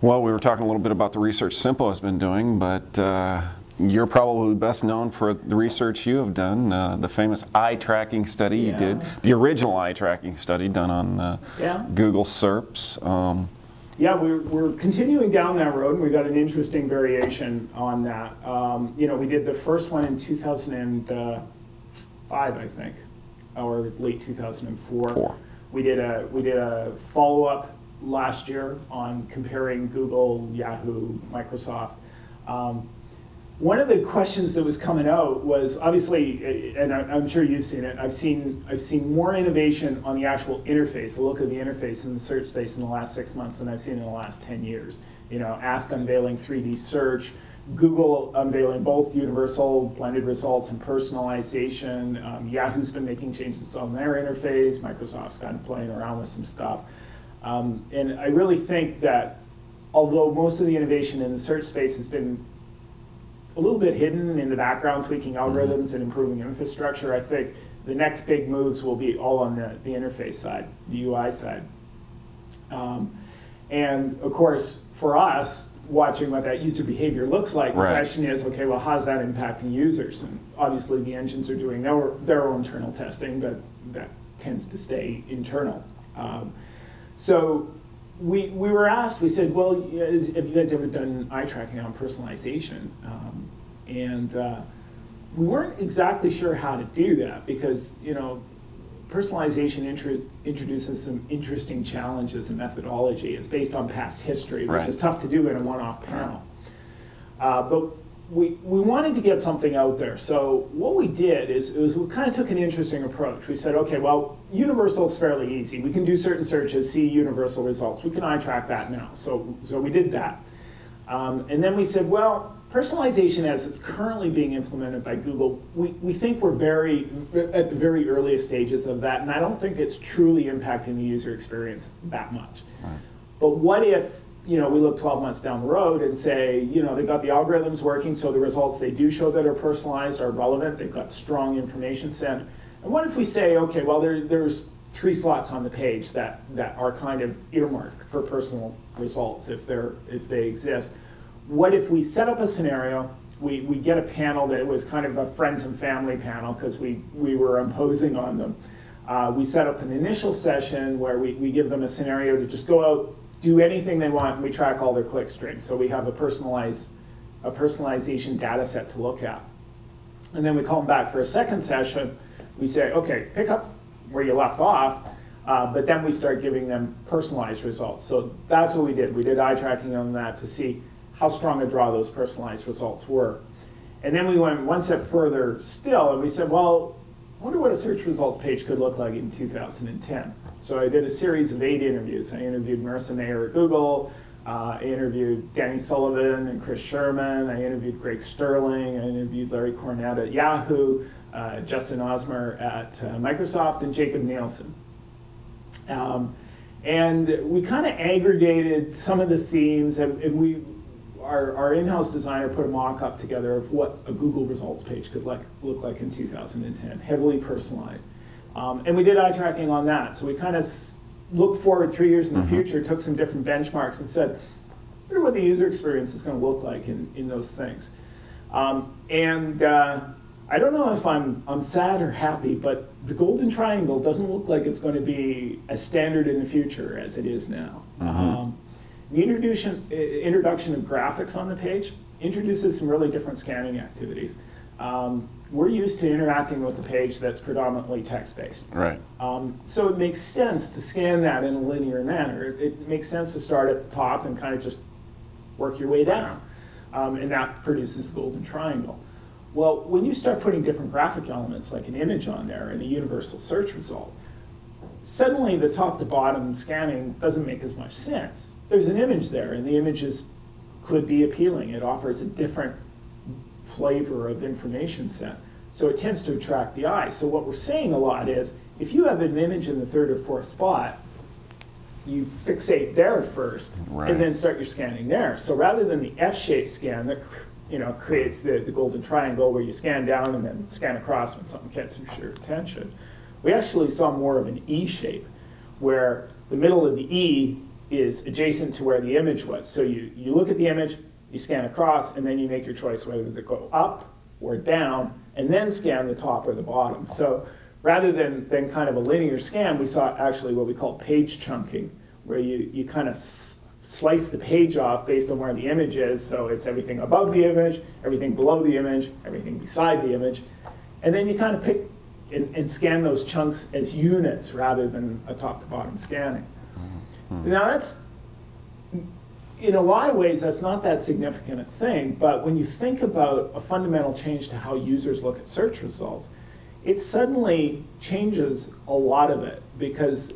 Well, we were talking a little bit about the research SEMPO has been doing, but you're probably best known for the research you have done, the famous eye tracking study you did, the original eye tracking study done on Google SERPs. Yeah, we're continuing down that road, and we got an interesting variation on that. You know, we did the first one in 2005, I think, or late 2004. We did a follow-up last year on comparing Google, Yahoo, Microsoft. One of the questions that was coming out was obviously, and I'm sure you've seen it, I've seen more innovation on the actual interface, the look of the interface in the search space in the last 6 months than I've seen in the last 10 years. You know, Ask unveiling 3D search, Google unveiling both universal blended results and personalization. Yahoo's been making changes on their interface. Microsoft's gotten playing around with some stuff. And I really think that although most of the innovation in the search space has been a little bit hidden in the background, tweaking algorithms and improving infrastructure, I think the next big moves will be all on the interface side, the UI side. And of course, for us, watching what that user behavior looks like, the question is, okay, well, how's that impacting users? And obviously the engines are doing their own internal testing, but that tends to stay internal. So we were asked, we said, well, have you guys ever done eye tracking on personalization? We weren't exactly sure how to do that because, you know, personalization introduces some interesting challenges in methodology. It's based on past history, which is tough to do in a one-off panel. But we wanted to get something out there. So what we did is we kind of took an interesting approach. We said, okay, well, universal is fairly easy. We can do certain searches, see universal results. We can eye track that now. So we did that. And then we said, well, personalization as it's currently being implemented by Google, we think we're at the very earliest stages of that, and I don't think it's truly impacting the user experience that much. But what if, you know, we look 12 months down the road and say, you know, they've got the algorithms working, so the results they do show that are personalized are relevant, they've got strong information set. And what if we say, okay, well, there's 3 slots on the page that are kind of earmarked for personal results if they exist. What if we set up a scenario, we get a panel that was kind of a friends and family panel because we were imposing on them. We set up an initial session where we give them a scenario to just go out, do anything they want, and we track all their click strings. So we have a personalization data set to look at. And then we call them back for a second session. We say, okay, pick up where you left off, but then we start giving them personalized results. So that's what we did. We did eye tracking on that to see how strong a draw those personalized results were. And then we went one step further still, and we said, well, I wonder what a search results page could look like in 2010. So I did a series of 8 interviews. I interviewed Marissa Mayer at Google, I interviewed Danny Sullivan and Chris Sherman, I interviewed Greg Sterling, I interviewed Larry Cornett at Yahoo, Justin Osmer at Microsoft, and Jacob Nielsen. And we kind of aggregated some of the themes, and our in-house designer put a mock-up together of what a Google results page could look like in 2010, heavily personalized. And we did eye tracking on that. So we kind of looked forward 3 years in the future, took some different benchmarks and said, I wonder what the user experience is going to look like in those things. I don't know if I'm sad or happy, but the golden triangle doesn't look like it's going to be as standard in the future as it is now. The introduction of graphics on the page introduces some really different scanning activities. We're used to interacting with a page that's predominantly text-based. So it makes sense to scan that in a linear manner. It makes sense to start at the top and kind of just work your way down. And that produces the golden triangle. Well, when you start putting different graphic elements like an image on there and a universal search result, suddenly the top to bottom scanning doesn't make as much sense. There's an image there, and the images could be appealing. It offers a different flavor of information set. So it tends to attract the eye. So what we're saying a lot is, if you have an image in the 3rd or 4th spot, you fixate there first, and then start your scanning there. So rather than the F-shaped scan that creates the golden triangle where you scan down and then scan across when something catches your attention, we actually saw more of an E shape, where the middle of the E is adjacent to where the image was. So you look at the image, you scan across, and then you make your choice whether to go up or down, and then scan the top or the bottom. So rather than kind of a linear scan, we saw actually what we call page chunking, where you kind of slice the page off based on where the image is. So it's everything above the image, everything below the image, everything beside the image. And then you kind of pick and scan those chunks as units rather than a top to bottom scanning. Now that's, in a lot of ways, that's not that significant a thing, but when you think about a fundamental change to how users look at search results, it suddenly changes a lot of it, because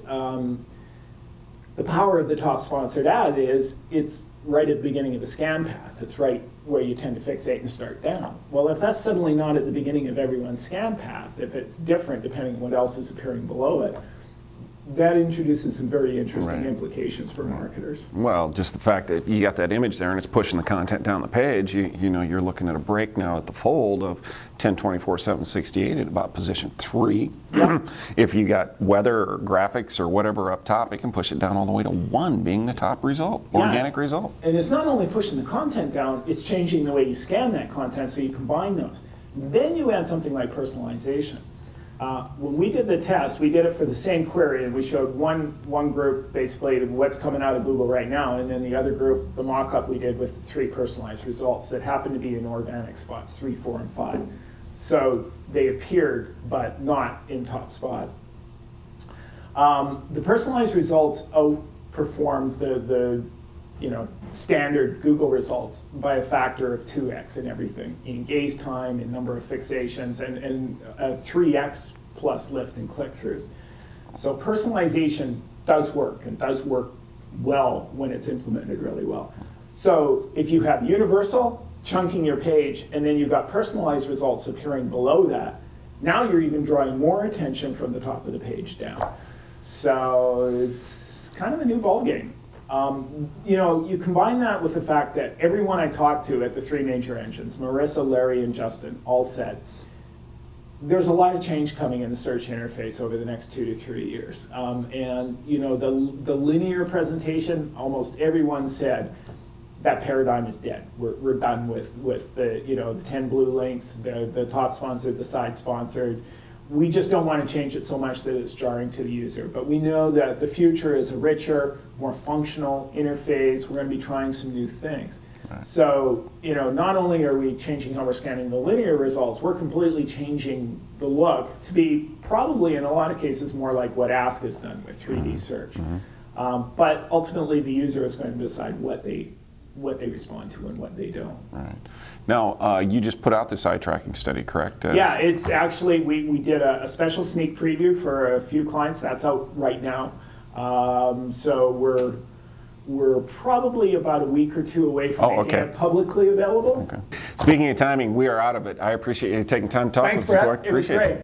the power of the top sponsored ad is it's right at the beginning of the scan path. It's right where you tend to fixate and start down. Well, if that's suddenly not at the beginning of everyone's scan path, if it's different depending on what else is appearing below it, that introduces some very interesting implications for marketers. Well, just the fact that you got that image there and it's pushing the content down the page, you know, you're looking at a break now at the fold of 1024/768 at about position 3. Yeah. If you got weather or graphics or whatever up top, it can push it down all the way to 1 being the top result, organic result. And it's not only pushing the content down, it's changing the way you scan that content, so you combine those. Then you add something like personalization. When we did the test, we did it for the same query, and we showed one group basically what's coming out of Google right now, and then the other group, the mock-up we did with the 3 personalized results that happened to be in organic spots, 3, 4, and 5. So they appeared, but not in top spot. The personalized results outperformed the standard Google results by a factor of 2x in everything, in gaze time, in number of fixations, and a 3x plus lift in click-throughs. So personalization does work, and does work well when it's implemented really well. So if you have universal chunking your page, and then you've got personalized results appearing below that, now you're even drawing more attention from the top of the page down. So it's kind of a new ballgame. You combine that with the fact that everyone I talked to at the 3 major engines, Marissa, Larry, and Justin, all said, there's a lot of change coming in the search interface over the next 2 to 3 years. The linear presentation, almost everyone said, that paradigm is dead. We're done with the 10 blue links, the top sponsored, the side sponsored. We just don't want to change it so much that it's jarring to the user. But we know that the future is a richer, more functional interface. We're going to be trying some new things. Right. So, not only are we changing how we're scanning the linear results, we're completely changing the look to be probably, in a lot of cases, more like what Ask has done with 3D search. But ultimately, the user is going to decide what they respond to and what they don't. Right. Now, you just put out this eye tracking study, correct? Yeah, it's actually, we did a special sneak preview for a few clients. That's out right now. So we're probably about a week or 2 away from making it publicly available. Okay. Speaking of timing, we are out of it. I appreciate you taking time to talk with us, Gord. It was great.